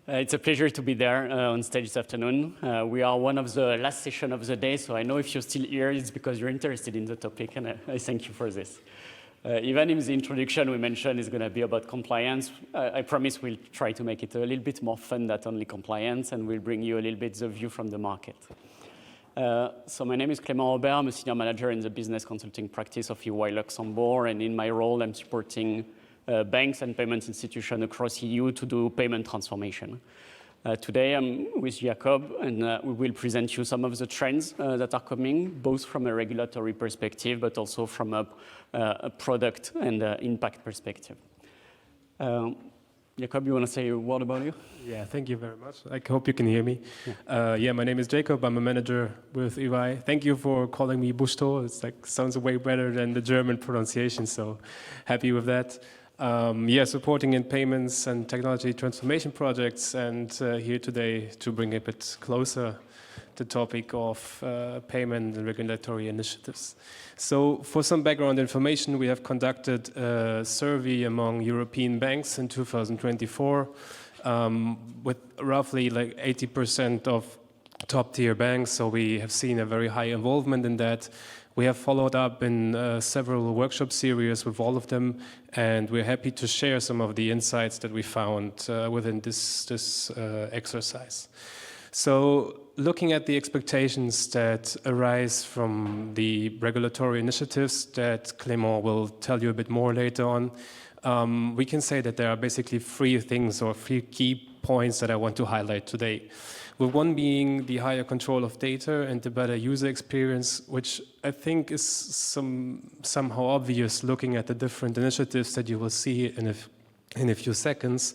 It's a pleasure to be there on stage this afternoon. We are one of the last session of the day, so I know if you're still here, it's because you're interested in the topic, and I thank you for this. Even in the introduction we mentioned is going to be about compliance. I promise we'll try to make it a little bit more fun than only compliance, and we'll bring you a little bit the view from the market. So my name is Clément Robert. I'm a senior manager in the business consulting practice of EY Luxembourg, and in my role, I'm supporting banks and payment institutions across EU to do payment transformation. Today, I'm with Jakob, and we will present you some of the trends that are coming, both from a regulatory perspective, but also from a product and impact perspective. Jakob, you want to say a word about you? Yeah, thank you very much. I hope you can hear me. Yeah, my name is Jakob. I'm a manager with EY. Thank you for calling me Bouchetob. It's like sounds way better than the German pronunciation, so happy with that. Yeah, supporting in payments and technology transformation projects, and here today to bring a bit closer the topic of payment and regulatory initiatives. So for some background information, we have conducted a survey among European banks in 2024 with roughly like 80% of top-tier banks, so we have seen a very high involvement in that. We have followed up in several workshop series with all of them, and we're happy to share some of the insights that we found within this exercise. So looking at the expectations that arise from the regulatory initiatives that Clément will tell you a bit more later on, we can say that there are basically three things or three key points that I want to highlight today. With one being the higher control of data and the better user experience, which I think is somehow obvious looking at the different initiatives that you will see in a few seconds.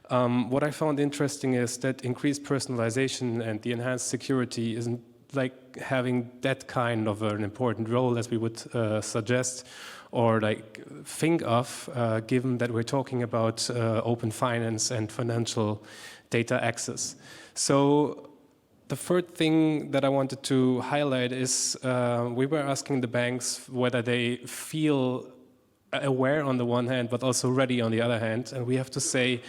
What I found interesting is that increased personalization and the enhanced security isn't like having that kind of an important role as we would suggest or like think of, given that we're talking about open finance and financial data access. So the third thing that I wanted to highlight is we were asking the banks whether they feel aware on the one hand, but also ready on the other hand. And we have to say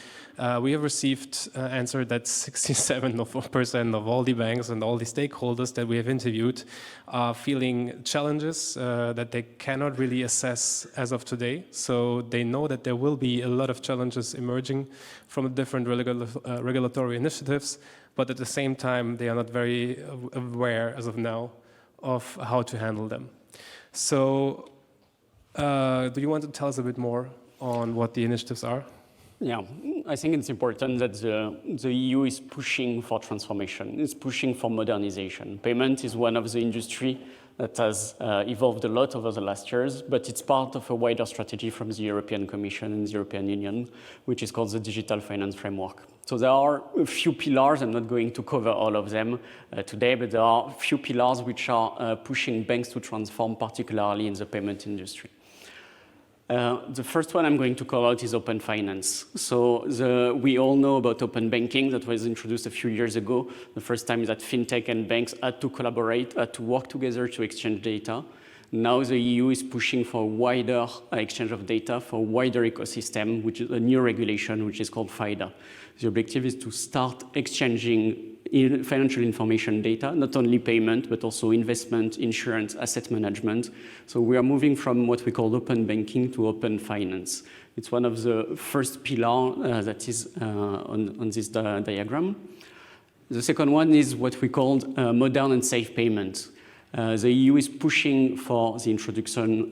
we have received an answer that 67% of all the banks and all the stakeholders that we have interviewed are feeling challenges that they cannot really assess as of today. So they know that there will be a lot of challenges emerging from different regulatory initiatives, but at the same time, they are not very aware as of now of how to handle them. So do you want to tell us a bit more on what the initiatives are? Yeah, I think it's important that the EU is pushing for transformation. It's pushing for modernization. Payment is one of the industry that has evolved a lot over the last years, but it's part of a wider strategy from the European Commission and the European Union, which is called the Digital Finance Framework. So there are a few pillars. I'm not going to cover all of them today, but there are a few pillars which are pushing banks to transform, particularly in the payment industry. The first one I'm going to call out is open finance. So we all know about open banking that was introduced a few years ago. The first time that fintech and banks had to collaborate, had to work together to exchange data. Now the EU is pushing for a wider exchange of data, for a wider ecosystem, which is a new regulation, which is called FIDA. The objective is to start exchanging financial information data, not only payment, but also investment, insurance, asset management. So we are moving from what we call open banking to open finance. It's one of the first pillars that is on this diagram. The second one is what we call modern and safe payment. The EU is pushing for the introduction,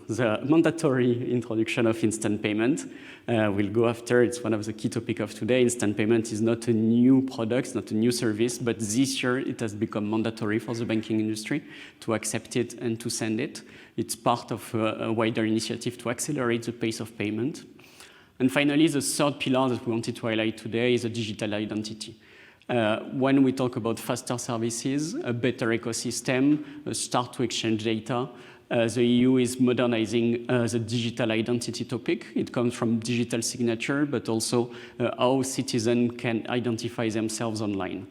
the mandatory introduction of instant payment. We'll go after, it's one of the key topics of today. Instant payment is not a new product, not a new service, but this year it has become mandatory for the banking industry to accept it and to send it. It's part of a wider initiative to accelerate the pace of payment. And finally, the third pillar that we wanted to highlight today is a digital identity. When we talk about faster services, a better ecosystem, a start to exchange data, the EU is modernizing the digital identity topic. It comes from digital signature, but also how citizens can identify themselves online.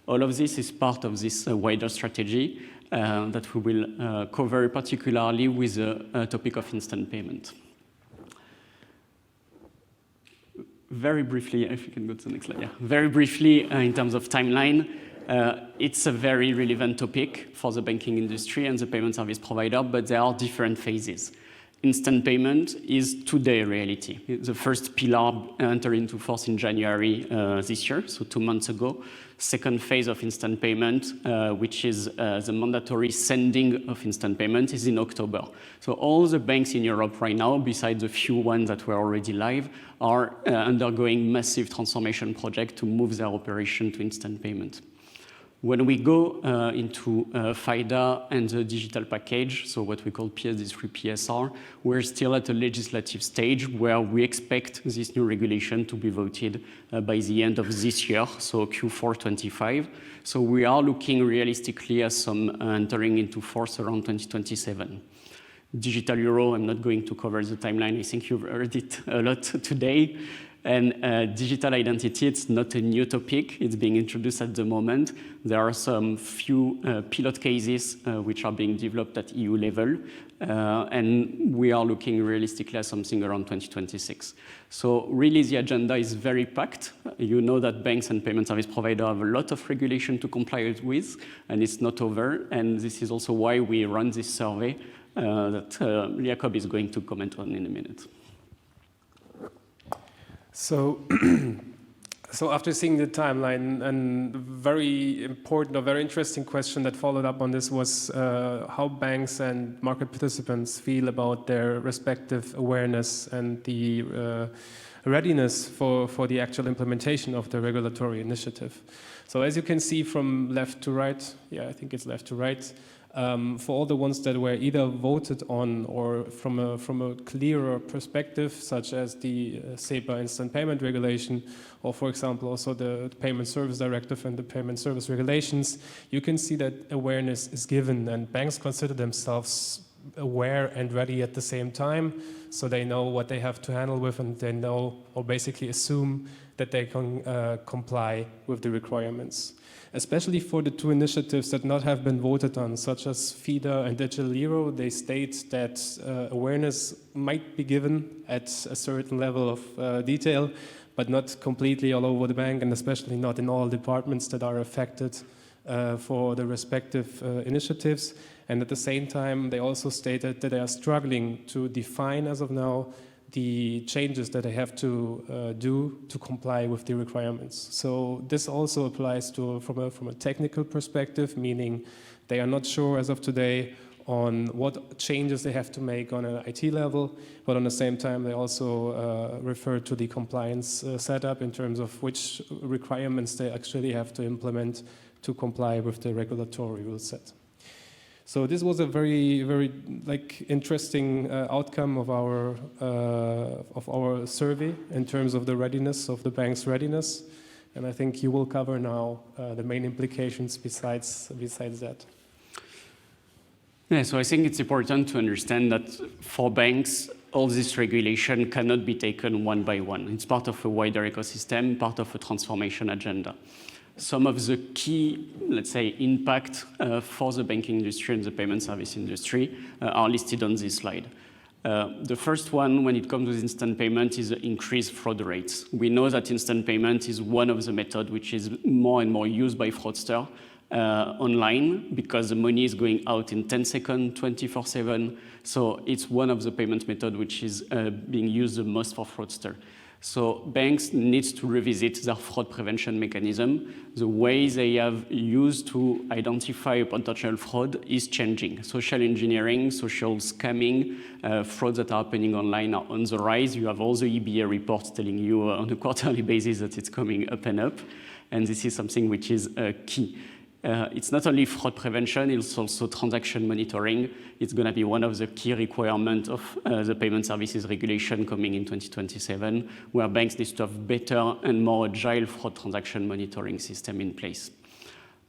All of this is part of this wider strategy that we will cover particularly with the topic of instant payment. very briefly, if you can go to the next slide, yeah. Very briefly, in terms of timeline, it's a very relevant topic for the banking industry and the payment service provider, but there are different phases. Instant payment is today a reality. The first pillar entered into force in January this year, so 2 months ago. Second phase of instant payment, which is the mandatory sending of instant payment, is in October. So all the banks in Europe right now, besides a few ones that were already live, are undergoing massive transformation projects to move their operation to instant payment. When we go into FIDA and the digital package, so what we call PSD3 PSR, we're still at a legislative stage where we expect this new regulation to be voted by the end of this year, so Q4 25. So we are looking realistically at some entering into force around 2027. Digital euro, I'm not going to cover the timeline. I think you've heard it a lot today. And digital identity, it's not a new topic. It's being introduced at the moment. There are some few pilot cases which are being developed at EU level. And we are looking realistically at something around 2026. So really the agenda is very packed. You know that banks and payment service providers have a lot of regulation to comply with, and it's not over. And this is also why we run this survey that Jakob is going to comment on in a minute. So, so after seeing the timeline, and very important or very interesting question that followed up on this was how banks and market participants feel about their respective awareness and the readiness for the actual implementation of the regulatory initiative. So as you can see from left to right, yeah, I think it's left to right, for all the ones that were either voted on or from a clearer perspective, such as the SEPA instant payment regulation, or for example also the Payment Service Directive and the Payment Service Regulations, you can see that awareness is given, and banks consider themselves aware and ready at the same time, so they know what they have to handle with, and they know or basically assume that they can comply with the requirements. Especially for the two initiatives that not have been voted on, such as FIDA and Digital Euro, they state that awareness might be given at a certain level of detail, but not completely all over the bank, and especially not in all departments that are affected for the respective initiatives. And at the same time, they also stated that they are struggling to define, as of now, the changes that they have to do to comply with the requirements. So this also applies to from a technical perspective, meaning they are not sure as of today on what changes they have to make on an IT level, but on the same time they also refer to the compliance setup in terms of which requirements they actually have to implement to comply with the regulatory rule set. So this was a very, very interesting outcome of our survey in terms of the readiness of the bank's readiness, and I think you will cover now the main implications besides that. Yeah, so I think it's important to understand that for banks, all this regulation cannot be taken one by one. It's part of a wider ecosystem, part of a transformation agenda. Some of the key, let's say, impact for the banking industry and the payment service industry are listed on this slide. The first one, when it comes to instant payment, is the increased fraud rates. We know that instant payment is one of the methods which is more and more used by fraudsters online, because the money is going out in 10 seconds, 24/7. So it's one of the payment methods which is being used the most for fraudsters. So banks need to revisit their fraud prevention mechanism. The way they have used to identify potential fraud is changing. Social engineering, social scamming, frauds that are happening online are on the rise. You have all the EBA reports telling you on a quarterly basis that it's coming up and up. And this is something which is key. It's not only fraud prevention, it's also transaction monitoring. It's going to be one of the key requirements of the payment services regulation coming in 2027, where banks need to have better and more agile fraud transaction monitoring system in place.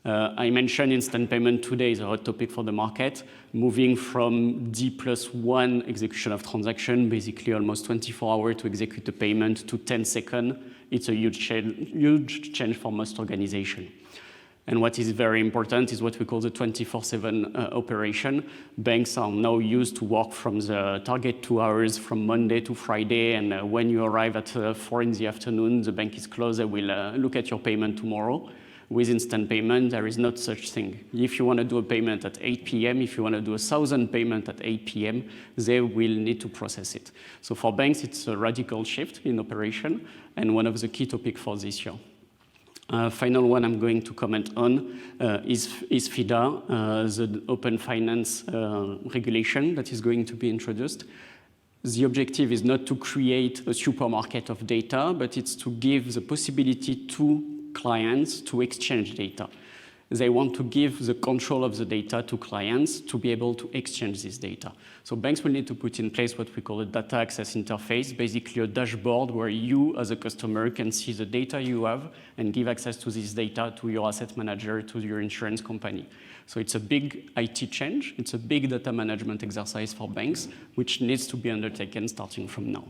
I mentioned instant payment today is a hot topic for the market, moving from D+1 execution of transaction, basically almost 24 hours to execute a payment, to 10 seconds. It's a huge change for most organizations. And what is very important is what we call the 24/7 operation. Banks are now used to work from the target 2 hours from Monday to Friday, and when you arrive at 4 in the afternoon, the bank is closed, they will look at your payment tomorrow. With instant payment, there is not such thing. If you want to do a payment at 8 p.m., if you want to do 1,000 payment at 8 p.m., they will need to process it. So for banks, it's a radical shift in operation and one of the key topics for this year. Final one I'm going to comment on is FIDA, the open finance regulation that is going to be introduced. The objective is not to create a supermarket of data, but it's to give the possibility to clients to exchange data. They want to give the control of the data to clients to be able to exchange this data. So banks will need to put in place what we call a data access interface, basically a dashboard where you as a customer can see the data you have and give access to this data to your asset manager, to your insurance company. So it's a big IT change. It's a big data management exercise for banks, which needs to be undertaken starting from now.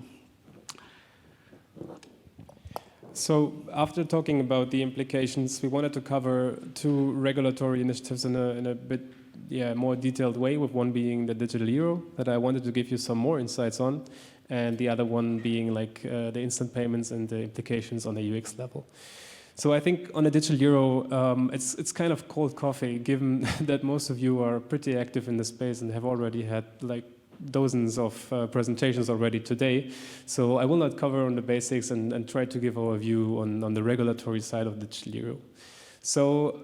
So after talking about the implications, we wanted to cover two regulatory initiatives in a bit more detailed way, with one being the digital euro that I wanted to give you some more insights on, and the other one being like the instant payments and the implications on the UX level. So I think on the digital euro, it's kind of cold coffee, given that most of you are pretty active in the space and have already had like dozens of presentations already today. So I will not cover on the basics and try to give our view on the regulatory side of the digital euro. So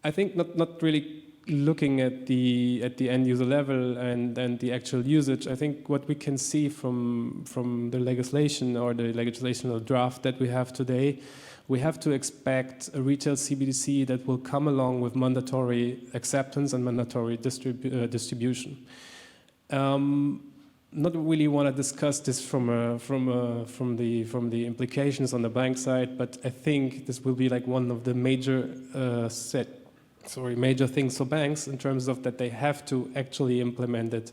I think not really looking at the end user level and the actual usage. I think what we can see from the legislation or the legislational draft that we have today, we have to expect a retail CBDC that will come along with mandatory acceptance and mandatory distribution. Not really want to discuss this from the implications on the bank side, but I think this will be like one of the major things for banks in terms of that they have to actually implement it,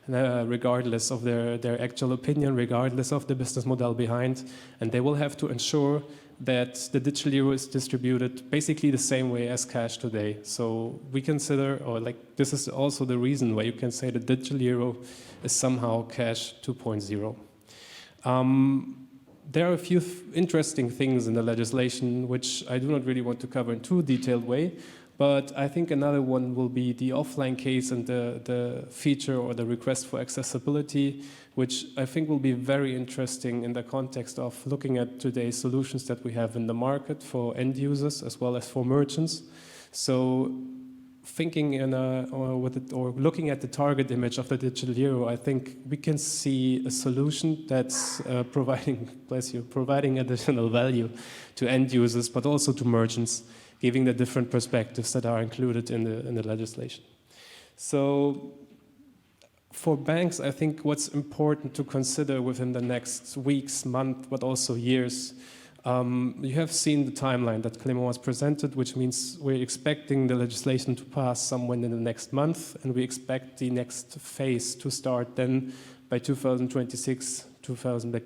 regardless of their actual opinion, regardless of the business model behind, and they will have to ensure that the digital euro is distributed basically the same way as cash today. So we consider, or like this is also the reason why you can say the digital euro is somehow cash 2.0. There are a few interesting things in the legislation which I do not really want to cover in too detailed way, but I think another one will be the offline case and the feature or the request for accessibility, which I think will be very interesting in the context of looking at today's solutions that we have in the market for end users as well as for merchants. So thinking or looking at the target image of the digital euro, I think we can see a solution that's providing additional value to end users, but also to merchants, giving the different perspectives that are included in the legislation. So for banks, I think what's important to consider within the next weeks, month, but also years, you have seen the timeline that Clément has presented, which means we're expecting the legislation to pass somewhere in the next month, and we expect the next phase to start then by 2026,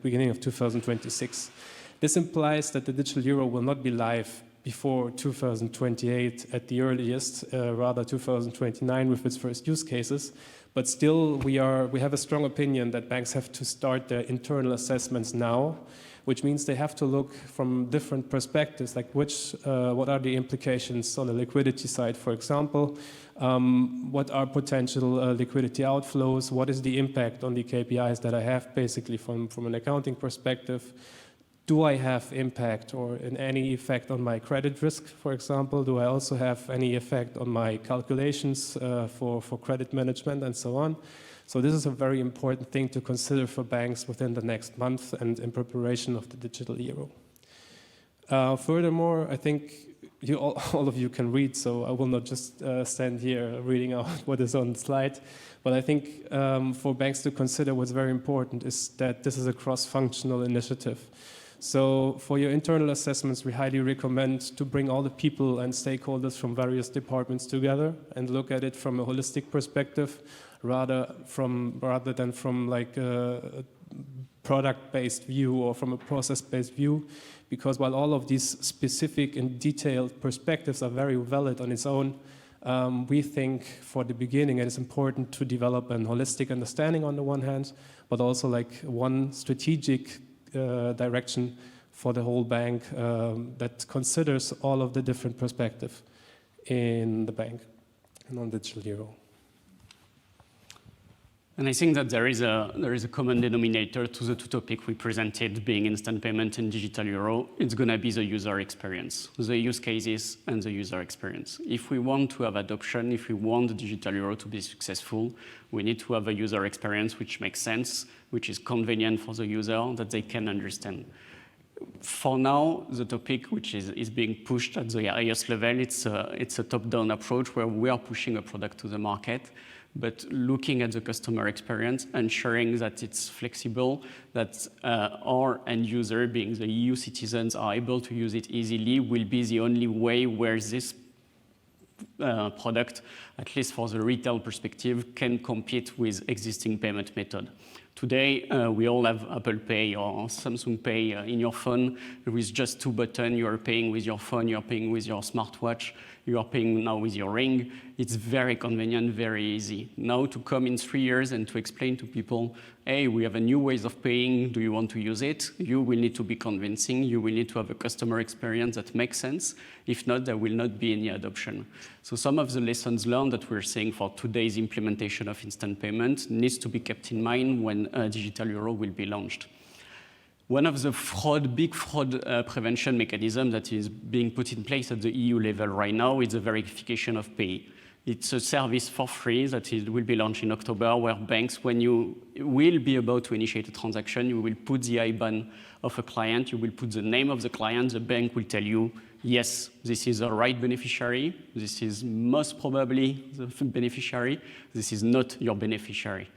beginning of 2026. This implies that the digital euro will not be live before 2028 at the earliest, rather 2029 with its first use cases. But still, we have a strong opinion that banks have to start their internal assessments now, which means they have to look from different perspectives, like what are the implications on the liquidity side, for example, what are potential liquidity outflows, what is the impact on the KPIs that I have, basically from an accounting perspective. Do I have impact or any effect on my credit risk, for example? Do I also have any effect on my calculations for credit management and so on? So this is a very important thing to consider for banks within the next month and in preparation of the digital euro. Furthermore, I think all of you can read, so I will not just stand here reading out what is on the slide. But I think for banks to consider what's very important is that this is a cross-functional initiative. So for your internal assessments, we highly recommend to bring all the people and stakeholders from various departments together and look at it from a holistic perspective, rather than from like product-based view or from a process-based view, because while all of these specific and detailed perspectives are very valid on its own, we think for the beginning it is important to develop a holistic understanding on the one hand, but also like one strategic direction for the whole bank that considers all of the different perspectives in the bank and on digital euro. And I think that there is a common denominator to the two topics we presented, being instant payment and digital euro. It's going to be the user experience, the use cases and the user experience. If we want to have adoption, if we want the digital euro to be successful, we need to have a user experience which makes sense, which is convenient for the user, that they can understand. For now, the topic which is being pushed at the highest level, it's a top-down approach where we are pushing a product to the market, but looking at the customer experience, ensuring that it's flexible, that our end user, being the EU citizens, are able to use it easily, will be the only way where this product, at least for the retail perspective, can compete with existing payment method. Today, we all have Apple Pay or Samsung Pay in your phone with just 2 buttons. You are paying with your phone, you are paying with your smartwatch, you are paying now with your ring. It's very convenient, very easy. Now to come in 3 years and to explain to people, hey, we have a new ways of paying, do you want to use it? You will need to be convincing, you will need to have a customer experience that makes sense. If not, there will not be any adoption. So some of the lessons learned that we're saying for today's implementation of instant payment needs to be kept in mind when digital euro will be launched. One of the big fraud prevention mechanisms that is being put in place at the EU level right now is the verification of pay. It's a service for free that will be launched in October, where banks, when you will be about to initiate a transaction, you will put the IBAN of a client, you will put the name of the client, the bank will tell you, yes, this is the right beneficiary, this is most probably the beneficiary, this is not your beneficiary.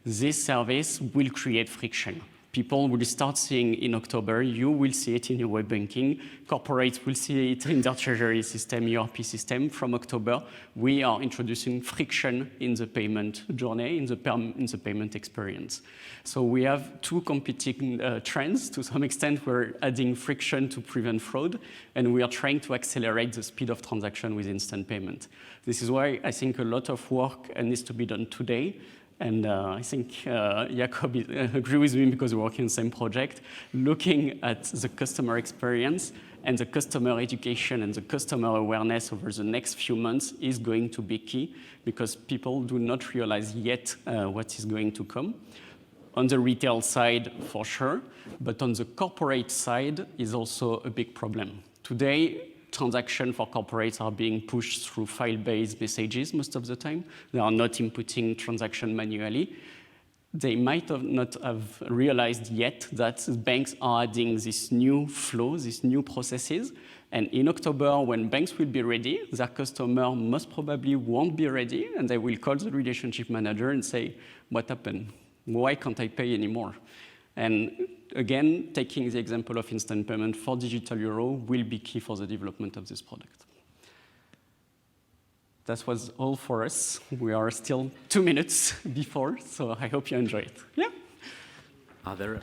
This service will create friction. People will start seeing in October, you will see it in your web banking, corporates will see it in their treasury system, ERP system. From October, we are introducing friction in the payment journey, in the payment experience. So we have two competing trends. To some extent, we're adding friction to prevent fraud, and we are trying to accelerate the speed of transaction with instant payment. This is why I think a lot of work needs to be done today. And I think Jakob agrees with me because we're working on the same project, looking at the customer experience and the customer education and the customer awareness over the next few months is going to be key because people do not realize yet what is going to come. On the retail side, for sure, but on the corporate side is also a big problem. Today, transactions for corporates are being pushed through file-based messages most of the time. They are not inputting transaction manually. They might not have realized yet that banks are adding this new flow, these new processes. And in October, when banks will be ready, their customer most probably won't be ready, and they will call the relationship manager and say, what happened? Why can't I pay anymore? And again, taking the example of instant payment for digital euro will be key for the development of this product. That was all for us. We are still 2 minutes before, so I hope you enjoy it. Yeah. Are there